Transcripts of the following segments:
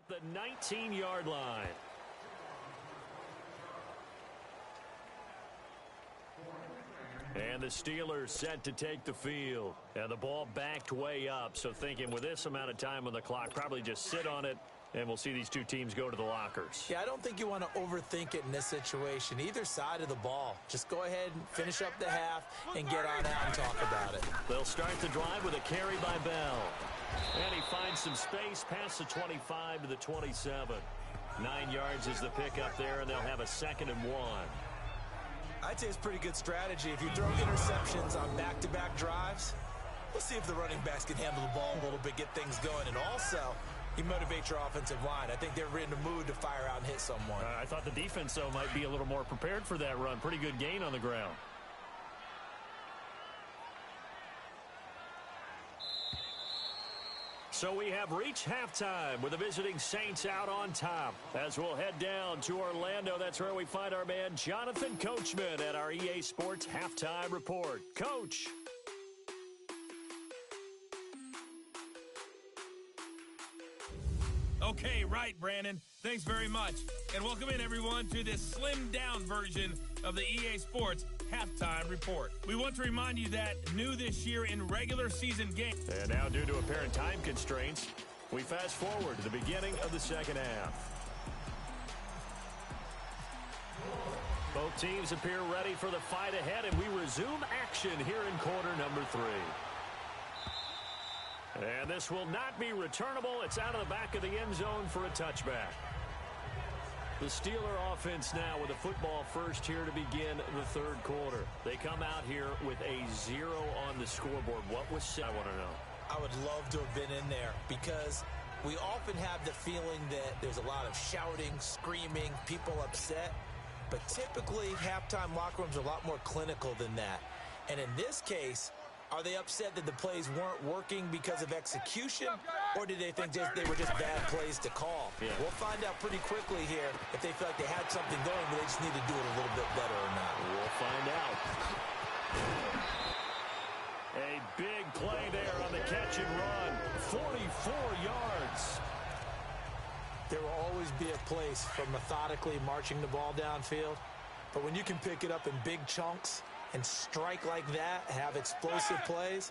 about the 19-yard line. And the Steelers set to take the field. And the ball backed way up. So thinking with this amount of time on the clock, probably just sit on it, and we'll see these two teams go to the lockers. Yeah, I don't think you want to overthink it in this situation. Either side of the ball. Just go ahead and finish up the half and get on out and talk about it. They'll start the drive with a carry by Bell. And he finds some space past the 25 to the 27. 9 yards is the pickup there, and they'll have a 2nd and 1. I'd say it's pretty good strategy. If you throw interceptions on back-to-back drives, we'll see if the running backs can handle the ball a little bit, get things going. And also, you motivate your offensive line. I think they're in the mood to fire out and hit someone. I thought the defense, though, might be a little more prepared for that run. Pretty good gain on the ground. So we have reached halftime with the visiting Saints out on top. As we'll head down to Orlando, that's where we find our man Jonathan Coachman at our EA Sports Halftime Report. Coach. Okay, right, Brandon. Thanks very much. And welcome in, everyone, to this slimmed-down version of the EA Sports Halftime Report. We want to remind you that new this year in regular season games. And now, due to apparent time constraints, we fast forward to the beginning of the second half. Both teams appear ready for the fight ahead, and we resume action here in quarter number 3. And this will not be returnable. It's out of the back of the end zone for a touchback. The Steeler offense now with a football first here to begin the third quarter. They come out here with a 0 on the scoreboard. What was said? I want to know. I would love to have been in there because we often have the feeling that there's a lot of shouting, screaming, people upset. But typically, halftime locker rooms are a lot more clinical than that. And in this case, are they upset that the plays weren't working because of execution, or did they think they were just bad plays to call? Yeah. We'll find out pretty quickly here if they feel like they had something going, but they just need to do it a little bit better or not. We'll find out. A big play there on the catch and run. 44 yards. There will always be a place for methodically marching the ball downfield, but when you can pick it up in big chunks and strike like that, have explosive plays,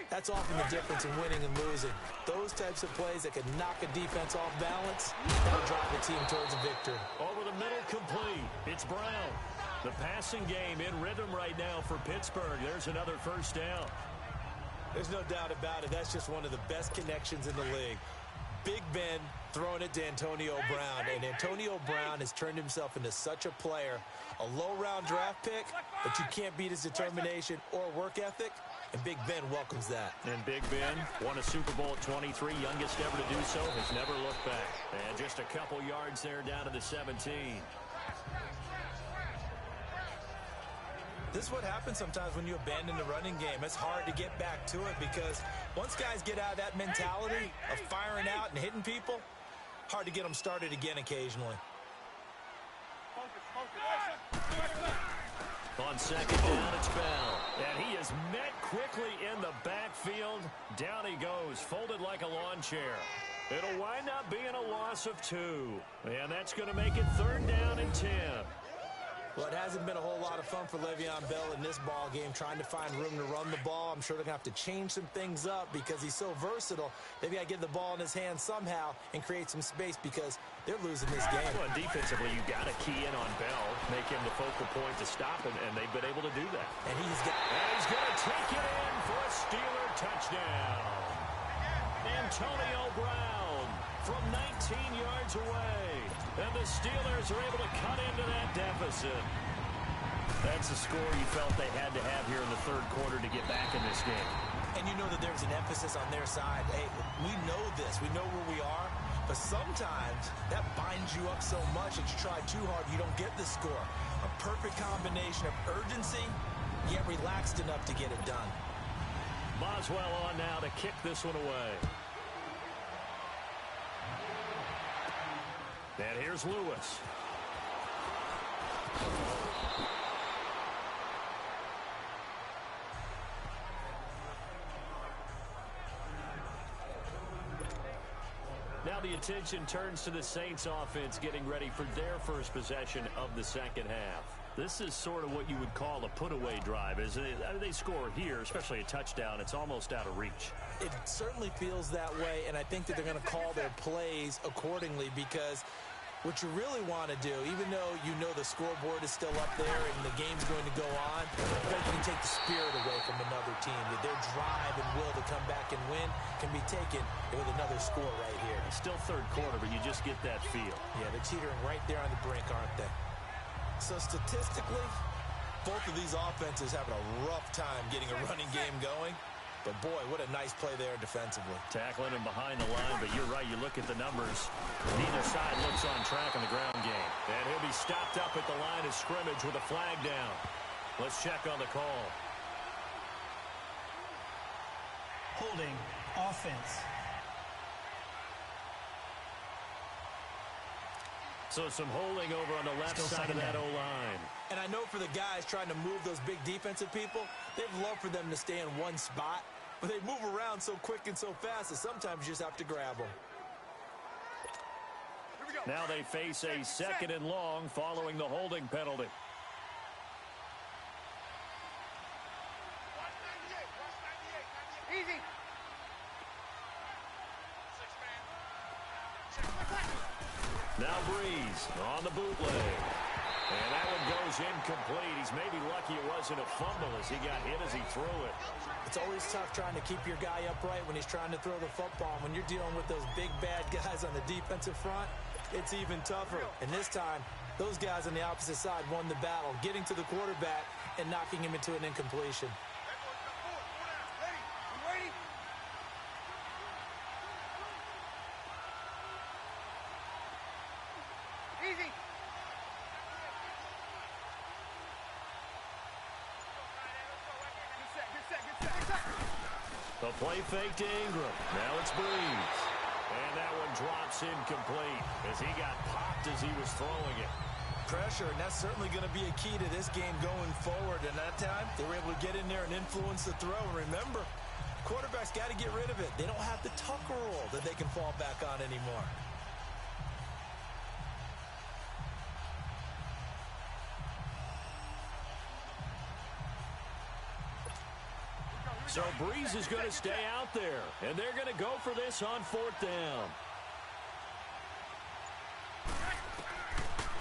that's often the difference in winning and losing. Those types of plays that can knock a defense off balance, that'll drive the team towards a victory. Over the middle, complete. It's Brown. The passing game in rhythm right now for Pittsburgh. There's another first down. There's no doubt about it. That's just one of the best connections in the league. Big Ben throwing it to Antonio Brown, and Antonio Brown has turned himself into such a player, a low-round draft pick, but you can't beat his determination or work ethic, and Big Ben welcomes that. And Big Ben won a Super Bowl at 23, youngest ever to do so, has never looked back. And just a couple yards there down to the 17. This is what happens sometimes when you abandon the running game. It's hard to get back to it because once guys get out of that mentality of firing out and hitting people, hard to get them started again occasionally. On second down, it's Bell. And he is met quickly in the backfield. Down he goes, folded like a lawn chair. It'll wind up being a loss of 2. And that's going to make it 3rd down and 10. Well, it hasn't been a whole lot of fun for Le'Veon Bell in this ball game, trying to find room to run the ball. I'm sure they're going to have to change some things up because he's so versatile. They've got to get the ball in his hands somehow and create some space because they're losing this game. Well, defensively, you've got to key in on Bell, make him the focal point to stop him, and they've been able to do that. And he's going to take it in for a Steeler touchdown. Antonio Brown from 19 yards away. And the Steelers are able to cut into that deficit. That's the score you felt they had to have here in the third quarter to get back in this game. And you know that there's an emphasis on their side. Hey, we know this. We know where we are. But sometimes that binds you up so much that you try too hard, you don't get the score. A perfect combination of urgency, yet relaxed enough to get it done. Boswell on now to kick this one away. And here's Lewis. Now Now the attention turns to the Saints offense getting ready for their first possession of the second half. This is sort of what you would call a put-away drive. As they score here, especially a touchdown, it's almost out of reach. It certainly feels that way, and I think that they're going to call their plays accordingly, because what you really want to do, even though you know the scoreboard is still up there and the game's going to go on, you can take the spirit away from another team. Their drive and will to come back and win can be taken with another score right here. It's still third quarter, but you just get that feel. Yeah, they're teetering right there on the brink, aren't they? So statistically, both of these offenses having a rough time getting a running game going. But, boy, what a nice play there defensively. Tackling him behind the line, but you're right. You look at the numbers. Neither side looks on track in the ground game. And he'll be stopped up at the line of scrimmage with a flag down. Let's check on the call. Holding offense. So some holding over on the left side of that O-line. And I know for the guys trying to move those big defensive people, they'd love for them to stay in one spot, but they move around so quick and so fast that sometimes you just have to grab them. Now they face a second and long following the holding penalty. Easy. Now Breeze on the bootleg. And that one goes incomplete. He's maybe lucky it wasn't a fumble as he got hit as he threw it. It's always tough trying to keep your guy upright when he's trying to throw the football. When you're dealing with those big, bad guys on the defensive front, it's even tougher. And this time, those guys on the opposite side won the battle, getting to the quarterback and knocking him into an incompletion. Easy. The play fake to Ingram. Now it's Breeze. And that one drops incomplete as he got popped as he was throwing it. Pressure, and that's certainly going to be a key to this game going forward. And that time, they were able to get in there and influence the throw. And remember, quarterbacks got to get rid of it. They don't have the Tucker rule that they can fall back on anymore. So Breeze is going to stay out there, and they're going to go for this on fourth down.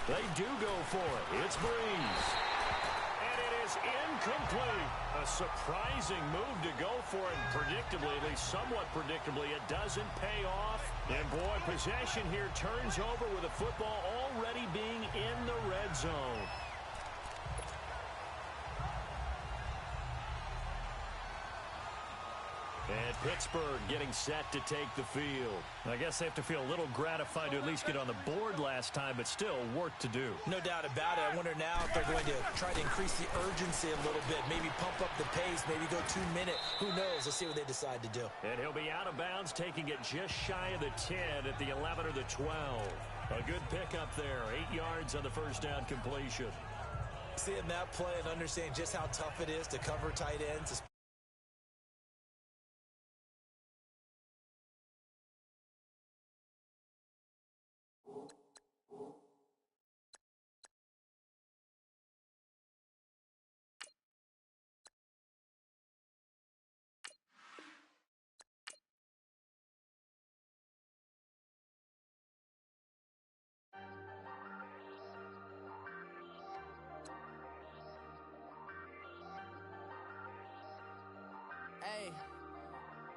They do go for it. It's Breeze. And it is incomplete. A surprising move to go for it, and predictably, at least somewhat predictably, it doesn't pay off. And boy, possession here turns over with the football already being in the red zone. And Pittsburgh getting set to take the field. I guess they have to feel a little gratified to at least get on the board last time, but still work to do. No doubt about it. I wonder now if they're going to try to increase the urgency a little bit, maybe pump up the pace, maybe go 2 minute. Who knows? Let's see what they decide to do. And he'll be out of bounds, taking it just shy of the 10 at the 11 or the 12. A good pickup there, 8 yards on the first down completion. Seeing that play and understanding just how tough it is to cover tight ends.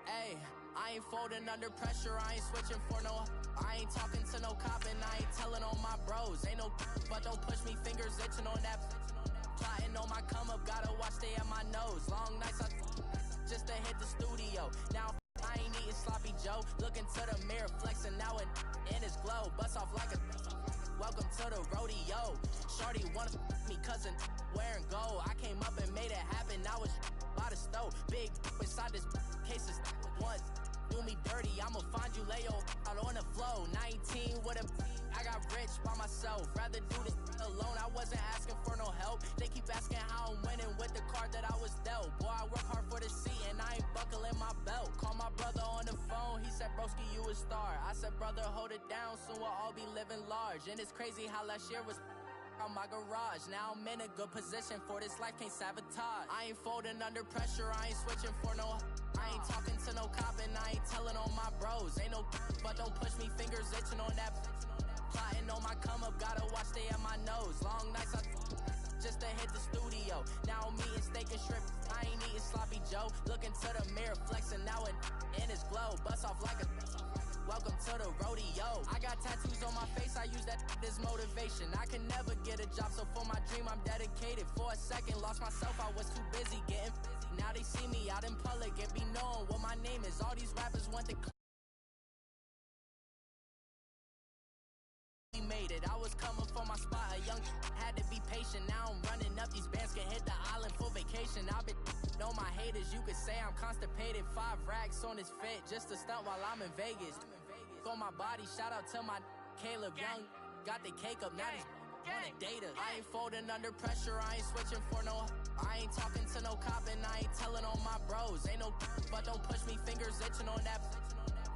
Hey, I ain't folding under pressure, I ain't switching for no. I ain't talking to no cop and I ain't telling on my bros. Ain't no but don't push me, fingers itching on that. Plotting on my come up, gotta watch stay at my nose. Long nights I just to hit the studio. Now I ain't eating sloppy Joe. Looking to the mirror, flexing now and in his glow. Bust off like a welcome to the rodeo. Shorty wanna me cousin wearing gold. I came up and made it happen. Now it's by the stove. Big inside this cases once do me dirty. I'ma find you lay out on the flow. 19 with a I got rich by myself. Rather do this alone. I wasn't asking for no help. They keep asking how I'm winning with the card that I was dealt. Boy, I work hard for the seat and I ain't buckling my belt. Call my brother on the phone. He said said, broski, you a star. I said, brother, hold it down, soon we'll all be living large. And it's crazy how last year was on my garage. Now I'm in a good position for this life, can't sabotage. I ain't folding under pressure, I ain't switching for no. I ain't talking to no cop and I ain't telling on my bros. Ain't no but don't push me, fingers itching on that. Plotting on my come up, gotta watch stay at my nose. Long nights just to hit the studio. Now I'm eating steak and shrimp, I ain't eating sloppy Joe. Looking to the mirror, flexing now and in his glow. Bust off like a welcome to the rodeo. I got tattoos on my face, I use that as motivation. I can never get a job, so for my dream I'm dedicated. For a second, lost myself, I was too busy getting now they see me out in public and be known what my name is. All these rappers want the made it. I was coming for my spot, a young had to be patient. Now I'm running up these bands, can hit the island for vacation. I've been on my haters, you could say I'm constipated. 5 racks on his fit, just to stunt while I'm in Vegas. On my body, shout out to my Caleb Young. Got the cake up, now these wanna date us. I ain't folding under pressure, I ain't switching for no. I ain't talking to no cop and I ain't telling on my bros. Ain't no but don't push me, fingers itching on that.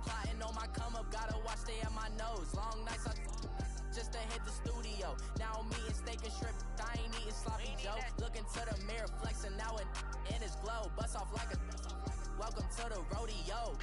Plotting on my come up, gotta watch stay at my nose. Long nights just to hit the studio. Now I'm eating steak and shrimp, I ain't eating sloppy Joe. Looking to the mirror, flexing now and in his glow. Bust off like a welcome to the rodeo.